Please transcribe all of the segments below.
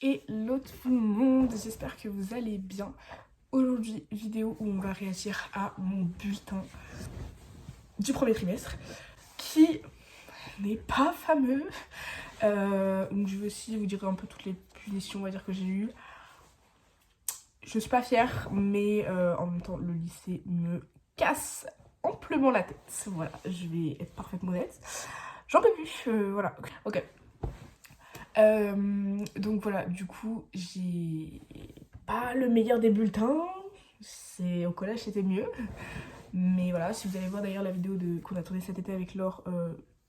Hello tout le monde, j'espère que vous allez bien. Aujourd'hui, vidéo où on va réagir à mon bulletin du premier trimestre qui n'est pas fameux. Donc je vais aussi vous dire un peu toutes les punitions, on va dire, que j'ai eues. Je suis pas fière, mais en même temps, le lycée me casse amplement la tête. Voilà, je vais être parfaitement honnête. J'en peux plus, voilà. Ok. Donc voilà, du coup, j'ai pas le meilleur des bulletins. C'est au collège, c'était mieux. Mais voilà, si vous allez voir d'ailleurs la vidéo qu'on a tournée cet été avec Laure,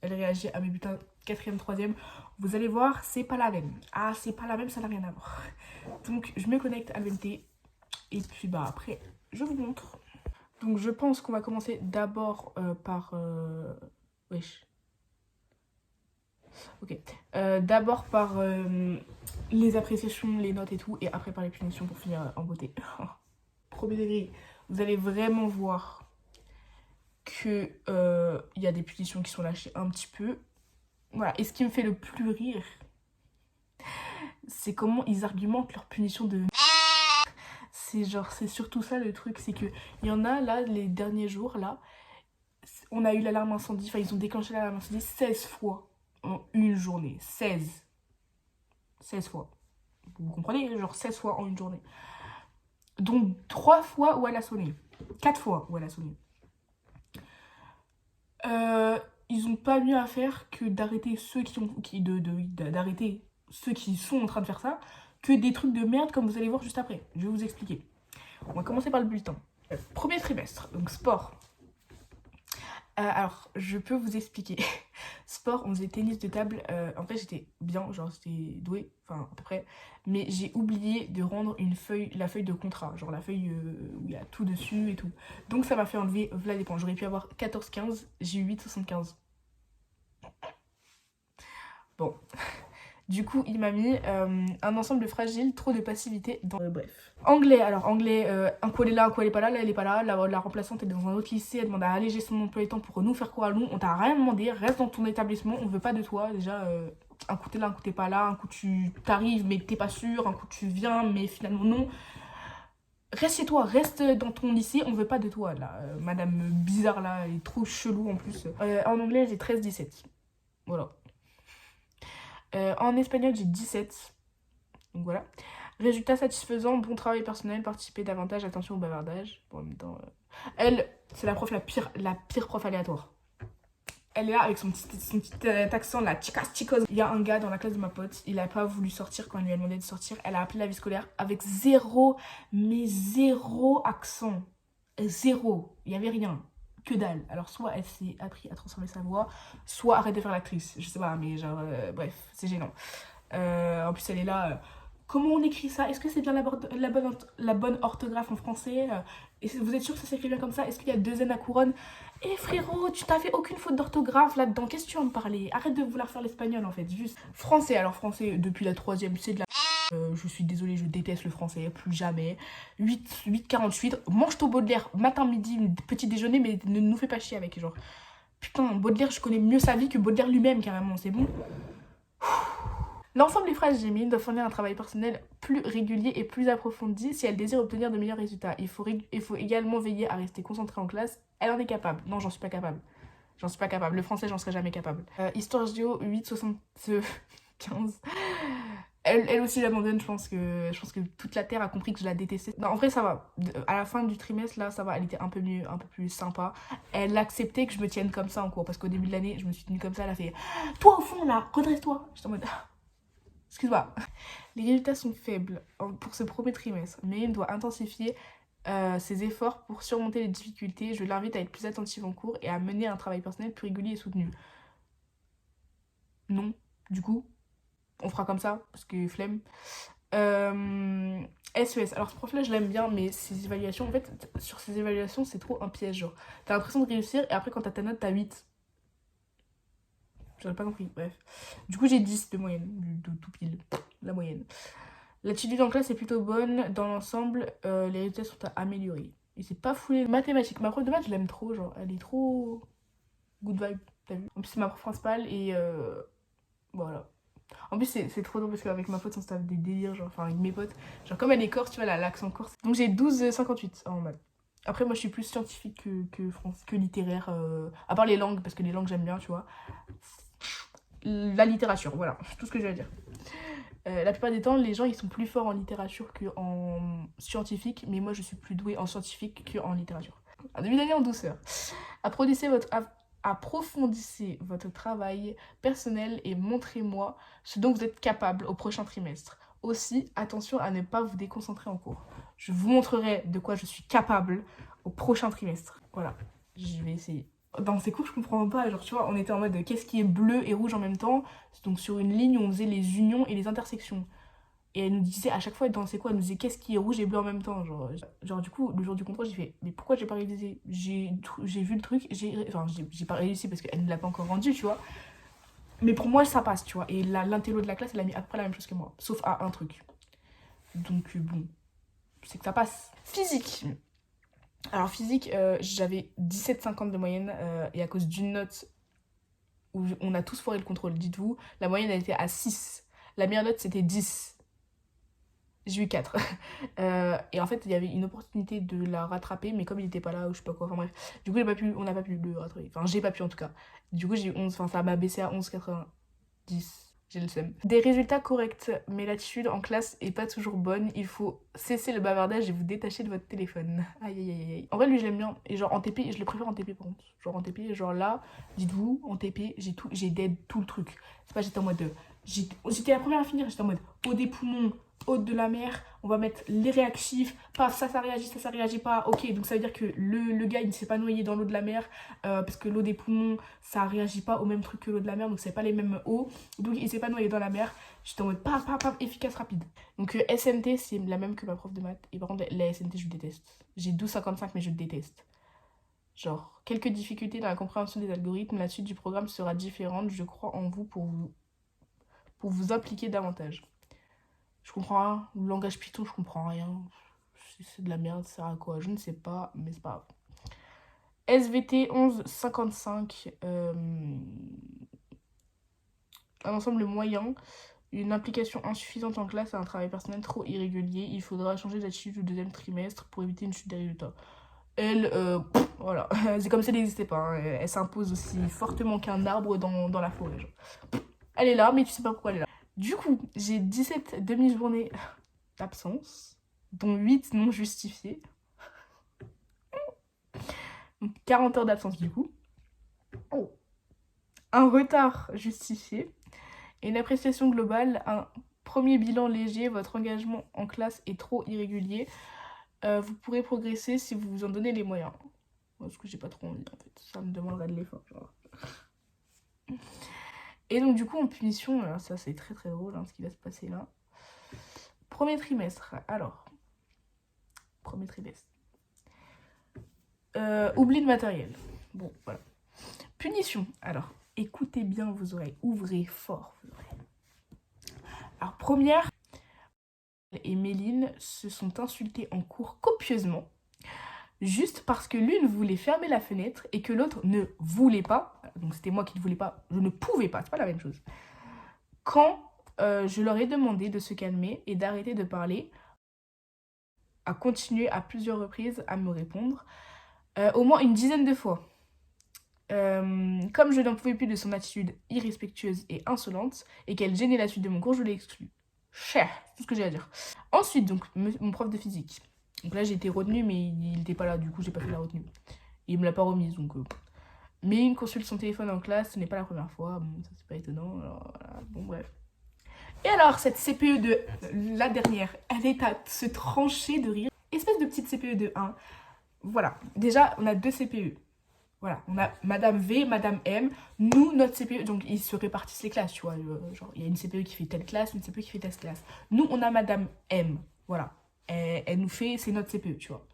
elle réagit à mes bulletins 4e, 3e. Vous allez voir, c'est pas la même. Ah, c'est pas la même, ça n'a rien à voir. Donc je me connecte à l'EMT. Et puis bah après, je vous montre. Donc je pense qu'on va commencer d'abord par... Wesh. Ok. D'abord par les appréciations, les notes et tout, et après par les punitions pour finir en beauté. Premier degré, vous allez vraiment voir que y a des punitions qui sont lâchées un petit peu. Voilà. Et ce qui me fait le plus rire, c'est comment ils argumentent leur punition de... C'est genre, c'est surtout ça le truc, c'est que il y en a là, les derniers jours, là, on a eu l'alarme incendie, enfin ils ont déclenché l'alarme incendie 16 fois en une journée. 16 fois. Vous comprenez? Genre 16 fois en une journée. Donc 3 fois où elle a sonné. 4 fois où elle a sonné. Ils ont pas mieux à faire que d'arrêter ceux d'arrêter ceux qui sont en train de faire ça, que des trucs de merde comme vous allez voir juste après. Je vais vous expliquer. On va commencer par le bulletin. Premier trimestre, donc sport. Alors, je peux vous expliquer. Sport, on faisait tennis de table. En fait, j'étais bien, genre, j'étais douée, enfin, à peu près. Mais j'ai oublié de rendre la feuille de contrat. Genre, la feuille où il y a tout dessus et tout. Donc, ça m'a fait enlever, voilà les points. J'aurais pu avoir 14-15, j'ai eu 8,75. Bon. Du coup, il m'a mis un ensemble fragile, trop de passivité dans... bref. Anglais, alors anglais, un coup elle est là, un coup elle est pas là, elle est pas là. La remplaçante est dans un autre lycée, elle demande à alléger son emploi du temps pour nous faire quoi à nous. On t'a rien demandé, reste dans ton établissement, on veut pas de toi. Déjà, un coup t'es là, un coup t'es pas là, un coup tu t'arrives mais t'es pas sûr, un coup tu viens mais finalement non. Reste chez toi, reste dans ton lycée, on veut pas de toi là. Madame bizarre là, elle est trop chelou en plus. En anglais, j'ai 13-17. Voilà. En espagnol, j'ai 17. Donc voilà. Résultat satisfaisant, bon travail personnel, participer davantage, attention au bavardage. Bon, en même temps, elle, c'est la prof la pire prof aléatoire. Elle est là avec son petit accent, la chicas chicos. Il y a un gars dans la classe de ma pote, il a pas voulu sortir quand elle lui a demandé de sortir. Elle a appelé la vie scolaire avec zéro, mais zéro accent. Zéro. Il y avait rien. Que dalle. Alors soit elle s'est appris à transformer sa voix, soit arrête de faire l'actrice. Je sais pas, mais genre, bref, c'est gênant. En plus, elle est là. Comment on écrit ça? Est-ce que c'est bien la bonne orthographe en français? Vous êtes sûr que ça s'écrit bien comme ça? Est-ce qu'il y a deux N à couronne? Eh frérot, tu t'as fait aucune faute d'orthographe là-dedans. Qu'est-ce que tu vas me parler? Arrête de vouloir faire l'espagnol en fait. Juste français. Alors français, depuis la 3e, c'est de la... je suis désolée, je déteste le français, plus jamais. 8,48, mange ton Baudelaire, matin, midi, petit déjeuner, mais ne nous fais pas chier avec, genre. Putain, Baudelaire, je connais mieux sa vie que Baudelaire lui-même, carrément, c'est bon. L'ensemble des phrases Gémines doivent fournir un travail personnel plus régulier et plus approfondi si elle désire obtenir de meilleurs résultats. Il faut également veiller à rester concentrée en classe. Elle en est capable. Non, j'en suis pas capable. J'en suis pas capable. Le français, j'en serai jamais capable. Histoire géo, 8,75. Elle aussi l'abandonne, je pense que toute la Terre a compris que je la détestais. Non, en vrai, ça va. À la fin du trimestre, là, ça va. Elle était un peu mieux, un peu plus sympa. Elle acceptait que je me tienne comme ça en cours. Parce qu'au début de l'année, je me suis tenue comme ça. Elle a fait « Toi, au fond, là, redresse-toi !» J'étais en mode... Excuse-moi. Les résultats sont faibles pour ce premier trimestre, mais il doit intensifier ses efforts pour surmonter les difficultés. Je l'invite à être plus attentive en cours et à mener un travail personnel plus régulier et soutenu. Non, du coup, on fera comme ça, parce que flemme. SES, alors ce prof-là, je l'aime bien, mais ses évaluations, en fait, sur ses évaluations, c'est trop un piège, genre. T'as l'impression de réussir, et après, quand t'as ta note, t'as 8. J'aurais pas compris, bref. Du coup, j'ai 10 de moyenne, de tout pile, la moyenne. L'attitude en classe est plutôt bonne. Dans l'ensemble, les résultats sont à améliorer. Et c'est pas foulé. Mathématiques. Ma prof de maths, je l'aime trop, genre, elle est trop good vibe, t'as vu. En plus, c'est ma prof principale et voilà. En plus, c'est trop drôle parce qu'avec ma pote, on se tape des délires, genre, enfin, avec mes potes. Genre, comme elle est corse, tu vois, elle a l'accent corse. Donc, j'ai 12,58 en maths. Après, moi, je suis plus scientifique que littéraire. À part les langues, parce que les langues, j'aime bien, tu vois. La littérature, voilà, tout ce que j'ai à dire. La plupart des temps, les gens, ils sont plus forts en littérature qu'en scientifique. Mais moi, je suis plus douée en scientifique qu'en littérature. Un début d'année en douceur. Approfondissez votre travail personnel et montrez-moi ce dont vous êtes capable au prochain trimestre. Aussi, attention à ne pas vous déconcentrer en cours. Je vous montrerai de quoi je suis capable au prochain trimestre. Voilà, je vais essayer. Dans ces cours, je comprends pas. Genre, tu vois, on était en mode qu'est-ce qui est bleu et rouge en même temps. Donc, sur une ligne, on faisait les unions et les intersections. Et elle nous disait à chaque fois dans ses cours, elle nous disait qu'est-ce qui est rouge et bleu en même temps. Genre du coup, le jour du contrôle, j'ai fait mais pourquoi j'ai pas révisé? J'ai vu le truc, j'ai pas réussi parce qu'elle ne l'a pas encore rendu, tu vois. Mais pour moi, ça passe, tu vois. Et l'intello de la classe, elle a mis à peu près la même chose que moi, sauf à un truc. Donc bon, c'est que ça passe. Physique. Alors physique, j'avais 17,50 de moyenne et à cause d'une note où on a tous foiré le contrôle, dites-vous, la moyenne elle était à 6. La meilleure note c'était 10. J'ai eu 4. Et en fait, il y avait une opportunité de la rattraper, mais comme il était pas là, ou je sais pas quoi, enfin bref. Du coup, on n'a pas pu le rattraper. Enfin, j'ai pas pu en tout cas. Du coup, j'ai eu 11, enfin, ça m'a baissé à 11,90. J'ai le seum. Des résultats corrects, mais l'attitude en classe est pas toujours bonne. Il faut cesser le bavardage et vous détacher de votre téléphone. Aïe aïe aïe aïe. En vrai, lui, je l'aime bien. Et genre, en TP, je le préfère en TP par contre. Genre, en TP, genre là, dites-vous, en TP, j'ai dead tout le truc. C'est pas, j'étais en mode. J'étais la première à finir, j'étais en mode eau des poumons, eau de la mer, on va mettre les réactifs, paf, ça réagit, ça réagit pas, ok, donc ça veut dire que le gars il ne s'est pas noyé dans l'eau de la mer, parce que l'eau des poumons ça réagit pas au même truc que l'eau de la mer, donc c'est pas les mêmes eaux, donc il s'est pas noyé dans la mer, j'étais en mode paf, paf, paf, efficace, rapide. Donc SMT c'est la même que ma prof de maths, et par contre la SMT je déteste, j'ai 12,55 mais je déteste. Genre, quelques difficultés dans la compréhension des algorithmes, la suite du programme sera différente, je crois en vous pour vous impliquer davantage. Je comprends rien. Le langage Python, je comprends rien. C'est de la merde, ça sert à quoi? Je ne sais pas, mais c'est pas grave. SVT 11,55. Un ensemble moyen. Une implication insuffisante en classe et un travail personnel trop irrégulier. Il faudra changer d'attitude au deuxième trimestre pour éviter une chute des résultats. Elle, voilà. C'est comme si elle n'existait pas. Hein. Elle s'impose aussi fortement qu'un arbre dans la forêt. Genre. Elle est là, mais tu sais pas pourquoi elle est là. Du coup, j'ai 17 demi-journées d'absence, dont 8 non justifiées. 40 heures d'absence du coup. Un retard justifié. Et une appréciation globale, un premier bilan léger, votre engagement en classe est trop irrégulier. Vous pourrez progresser si vous vous en donnez les moyens. Parce que j'ai pas trop envie en fait. Ça me demanderait de l'effort. Et donc du coup en punition, alors ça c'est très très drôle hein, ce qui va se passer là. Premier trimestre, alors. Premier trimestre. Oubli de matériel. Bon, voilà. Punition. Alors, écoutez bien vos oreilles. Ouvrez fort vos oreilles. Alors, première, et Méline se sont insultées en cours copieusement. Juste parce que l'une voulait fermer la fenêtre et que l'autre ne voulait pas. Donc, c'était moi qui ne voulais pas. Je ne pouvais pas. C'est pas la même chose. Quand je leur ai demandé de se calmer et d'arrêter de parler, a continué à plusieurs reprises à me répondre. Au moins une dizaine de fois. Comme je n'en pouvais plus de son attitude irrespectueuse et insolente, et qu'elle gênait la suite de mon cours, je l'ai exclue. Cher, c'est tout ce que j'ai à dire. Ensuite, donc, mon prof de physique. Donc là, j'ai été retenue, mais il n'était pas là, du coup, j'ai pas fait la retenue. Et il me l'a pas remise, donc... Mais il consulte son téléphone en classe, ce n'est pas la première fois, bon, ça c'est pas étonnant, alors, voilà, bon, bref. Et alors, cette CPE de la dernière, elle est à se trancher de rire. Espèce de petite CPE de 1. Voilà, déjà, on a 2 CPE. Voilà, on a Madame V, Madame M. Nous, notre CPE, donc ils se répartissent les classes, tu vois. Genre, il y a une CPE qui fait telle classe, une CPE qui fait telle classe. Nous, on a Madame M. Voilà. Elle nous fait, c'est notre CPE, tu vois.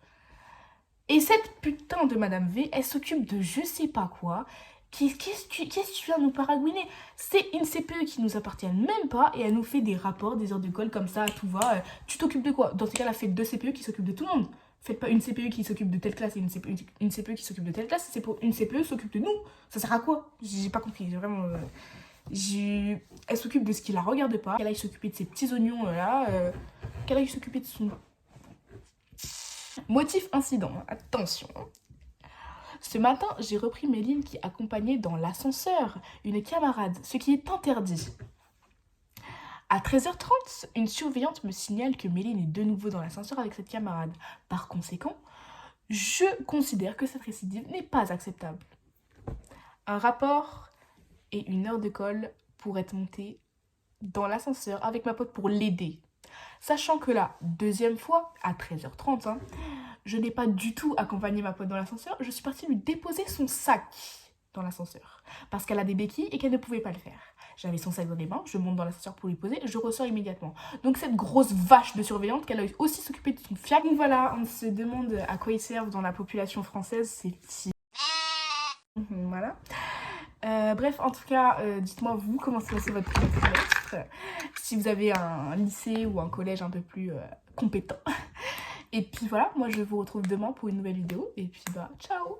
Et cette putain de Madame V, elle s'occupe de je sais pas quoi. Qu'est-ce que tu viens nous paragouiner? C'est une CPE qui nous appartient même pas et elle nous fait des rapports, des heures de colle comme ça, tout va. Tu t'occupes de quoi? Dans ce cas-là, faites 2 CPE qui s'occupent de tout le monde. Faites pas une CPE qui s'occupe de telle classe et une CPE qui s'occupe de telle classe. C'est pour une CPE s'occupe de nous. Ça sert à quoi? J'ai pas compris, j'ai vraiment... Elle s'occupe de ce qui la regarde pas, qu'elle aille s'occuper de ses petits oignons là, qu'elle aille s'occuper de son... Motif incident, attention. Ce matin, j'ai repris Méline qui accompagnait dans l'ascenseur une camarade, ce qui est interdit. À 13h30, une surveillante me signale que Méline est de nouveau dans l'ascenseur avec cette camarade. Par conséquent, je considère que cette récidive n'est pas acceptable. Un rapport et une heure de colle pour être montée dans l'ascenseur avec ma pote pour l'aider. Sachant que la deuxième fois, à 13h30, je n'ai pas du tout accompagné ma pote dans l'ascenseur, je suis partie lui déposer son sac dans l'ascenseur. Parce qu'elle a des béquilles et qu'elle ne pouvait pas le faire. J'avais son sac dans les mains, je monte dans l'ascenseur pour lui poser, je ressors immédiatement. Donc cette grosse vache de surveillante qu'elle a aussi s'occuper de son fiac. Donc voilà, on se demande à quoi ils servent dans la population française ces petits... Voilà. Bref, en tout cas, dites-moi vous comment se passait votre trimestre. Si vous avez un lycée ou un collège un peu plus compétent. Et puis voilà, moi je vous retrouve demain pour une nouvelle vidéo. Et puis bah, ciao!